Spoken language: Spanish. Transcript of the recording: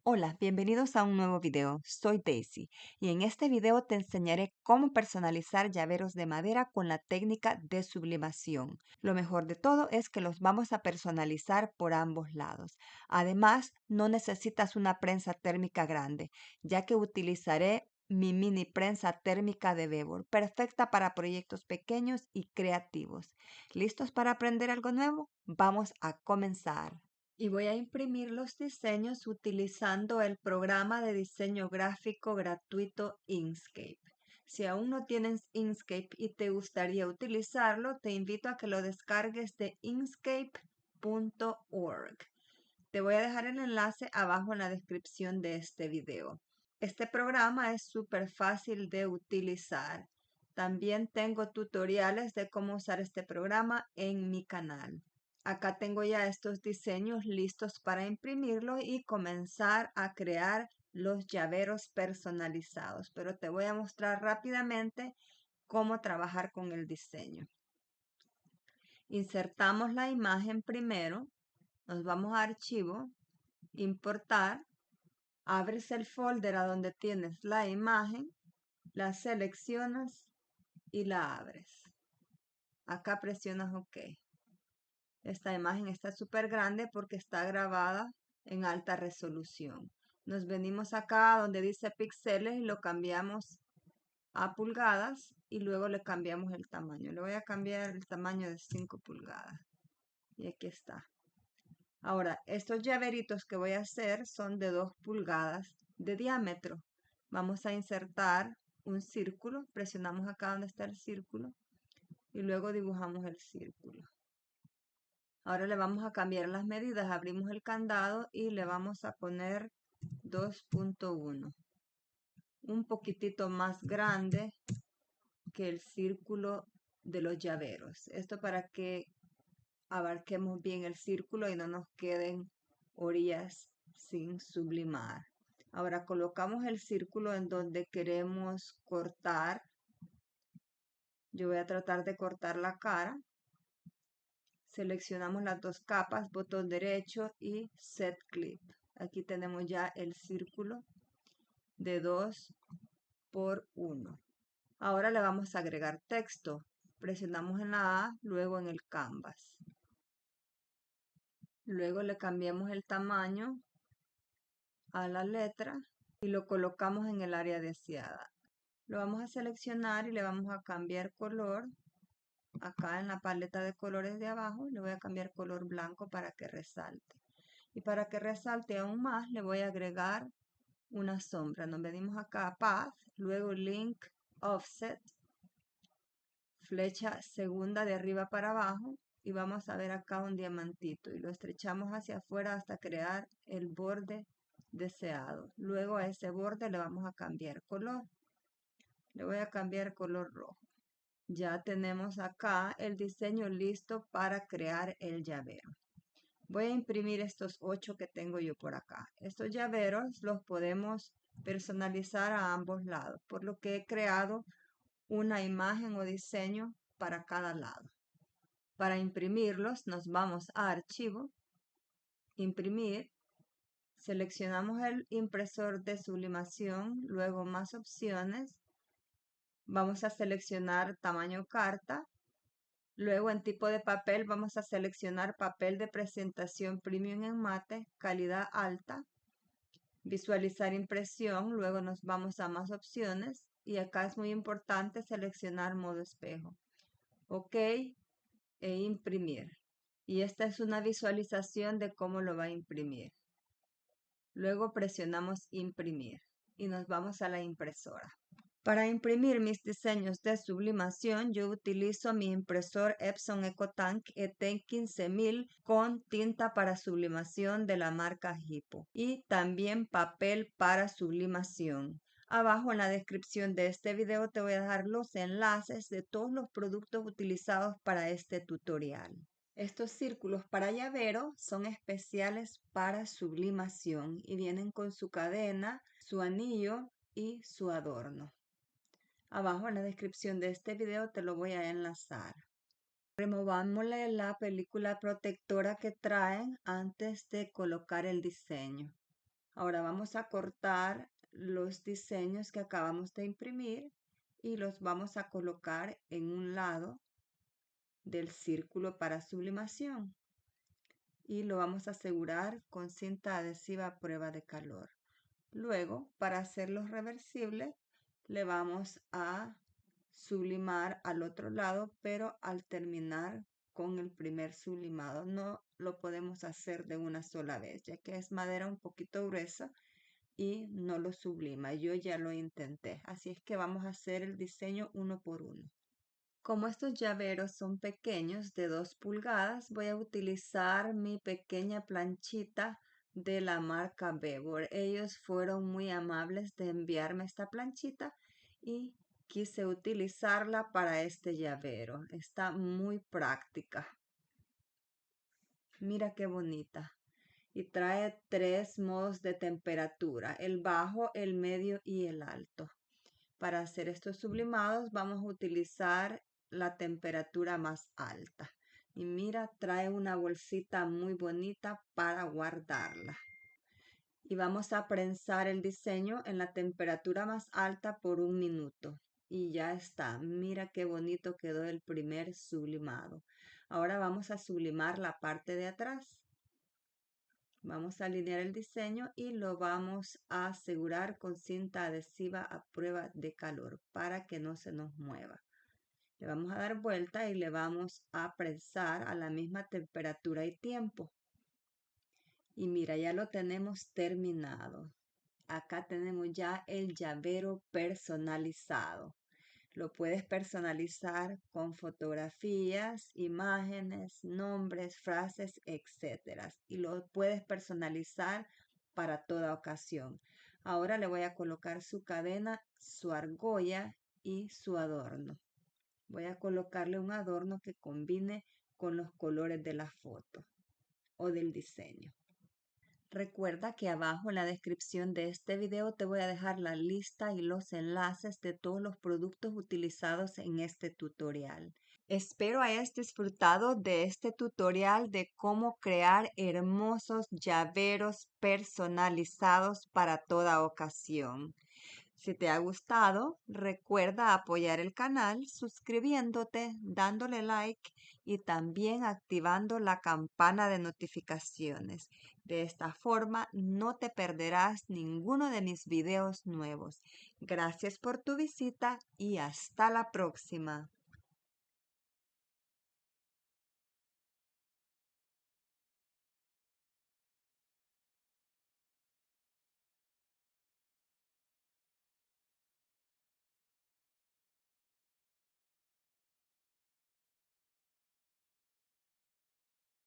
Hola, bienvenidos a un nuevo video. Soy Daisy y en este video te enseñaré cómo personalizar llaveros de madera con la técnica de sublimación. Lo mejor de todo es que los vamos a personalizar por ambos lados. Además, no necesitas una prensa térmica grande, ya que utilizaré mi mini prensa térmica de Bevor, perfecta para proyectos pequeños y creativos. ¿Listos para aprender algo nuevo? Vamos a comenzar. Y voy a imprimir los diseños utilizando el programa de diseño gráfico gratuito Inkscape. Si aún no tienes Inkscape y te gustaría utilizarlo, te invito a que lo descargues de inkscape.org. Te voy a dejar el enlace abajo en la descripción de este video. Este programa es súper fácil de utilizar. También tengo tutoriales de cómo usar este programa en mi canal. Acá tengo ya estos diseños listos para imprimirlos y comenzar a crear los llaveros personalizados. Pero te voy a mostrar rápidamente cómo trabajar con el diseño. Insertamos la imagen primero. Nos vamos a Archivo, Importar. Abres el folder a donde tienes la imagen, la seleccionas y la abres. Acá presionas OK. Esta imagen está súper grande porque está grabada en alta resolución. Nos venimos acá donde dice píxeles y lo cambiamos a pulgadas y luego le cambiamos el tamaño. Le voy a cambiar el tamaño de 5 pulgadas. Y aquí está. Ahora, estos llaveritos que voy a hacer son de 2 pulgadas de diámetro. Vamos a insertar un círculo. Presionamos acá donde está el círculo y luego dibujamos el círculo. Ahora le vamos a cambiar las medidas, abrimos el candado y le vamos a poner 2.1. Un poquitito más grande que el círculo de los llaveros. Esto para que abarquemos bien el círculo y no nos queden orillas sin sublimar. Ahora colocamos el círculo en donde queremos cortar. Yo voy a tratar de cortar la cara. Seleccionamos las dos capas, botón derecho y Set Clip. Aquí tenemos ya el círculo de 2 por 1. Ahora le vamos a agregar texto. Presionamos en la A, luego en el Canvas. Luego le cambiamos el tamaño a la letra y lo colocamos en el área deseada. Lo vamos a seleccionar y le vamos a cambiar color. Acá en la paleta de colores de abajo le voy a cambiar color blanco para que resalte. Y para que resalte aún más le voy a agregar una sombra. Nos venimos acá a Path, luego Link Offset, flecha segunda de arriba para abajo y vamos a ver acá un diamantito y lo estrechamos hacia afuera hasta crear el borde deseado. Luego a ese borde le vamos a cambiar color. Le voy a cambiar color rojo. Ya tenemos acá el diseño listo para crear el llavero. Voy a imprimir estos 8 que tengo yo por acá. Estos llaveros los podemos personalizar a ambos lados, por lo que he creado una imagen o diseño para cada lado. Para imprimirlos nos vamos a Archivo, Imprimir, seleccionamos el impresor de sublimación, luego más opciones. Vamos a seleccionar tamaño carta. Luego en tipo de papel vamos a seleccionar papel de presentación premium en mate, calidad alta. Visualizar impresión, luego nos vamos a más opciones y acá es muy importante seleccionar modo espejo. OK e imprimir. Y esta es una visualización de cómo lo va a imprimir. Luego presionamos imprimir y nos vamos a la impresora. Para imprimir mis diseños de sublimación, yo utilizo mi impresor Epson EcoTank ET15000 con tinta para sublimación de la marca Hippo y también papel para sublimación. Abajo en la descripción de este video te voy a dejar los enlaces de todos los productos utilizados para este tutorial. Estos círculos para llavero son especiales para sublimación y vienen con su cadena, su anillo y su adorno. Abajo en la descripción de este video te lo voy a enlazar. Removámosle la película protectora que traen antes de colocar el diseño. Ahora vamos a cortar los diseños que acabamos de imprimir y los vamos a colocar en un lado del círculo para sublimación y lo vamos a asegurar con cinta adhesiva a prueba de calor. Luego, para hacerlos reversibles, le vamos a sublimar al otro lado, pero al terminar con el primer sublimado. No lo podemos hacer de una sola vez, ya que es madera un poquito gruesa y no lo sublima. Yo ya lo intenté, así es que vamos a hacer el diseño uno por uno. Como estos llaveros son pequeños de 2 pulgadas, voy a utilizar mi pequeña planchita de la marca Bebor. Ellos fueron muy amables de enviarme esta planchita y quise utilizarla para este llavero. Está muy práctica. Mira qué bonita. Y trae 3 modos de temperatura, el bajo, el medio y el alto. Para hacer estos sublimados vamos a utilizar la temperatura más alta. Y mira, trae una bolsita muy bonita para guardarla. Y vamos a prensar el diseño en la temperatura más alta por 1 minuto. Y ya está. Mira qué bonito quedó el primer sublimado. Ahora vamos a sublimar la parte de atrás. Vamos a alinear el diseño y lo vamos a asegurar con cinta adhesiva a prueba de calor para que no se nos mueva. Le vamos a dar vuelta y le vamos a prensar a la misma temperatura y tiempo. Y mira, ya lo tenemos terminado. Acá tenemos ya el llavero personalizado. Lo puedes personalizar con fotografías, imágenes, nombres, frases, etc. Y lo puedes personalizar para toda ocasión. Ahora le voy a colocar su cadena, su argolla y su adorno. Voy a colocarle un adorno que combine con los colores de la foto o del diseño. Recuerda que abajo en la descripción de este video te voy a dejar la lista y los enlaces de todos los productos utilizados en este tutorial. Espero hayas disfrutado de este tutorial de cómo crear hermosos llaveros personalizados para toda ocasión. Si te ha gustado, recuerda apoyar el canal suscribiéndote, dándole like y también activando la campana de notificaciones. De esta forma no te perderás ninguno de mis videos nuevos. Gracias por tu visita y hasta la próxima.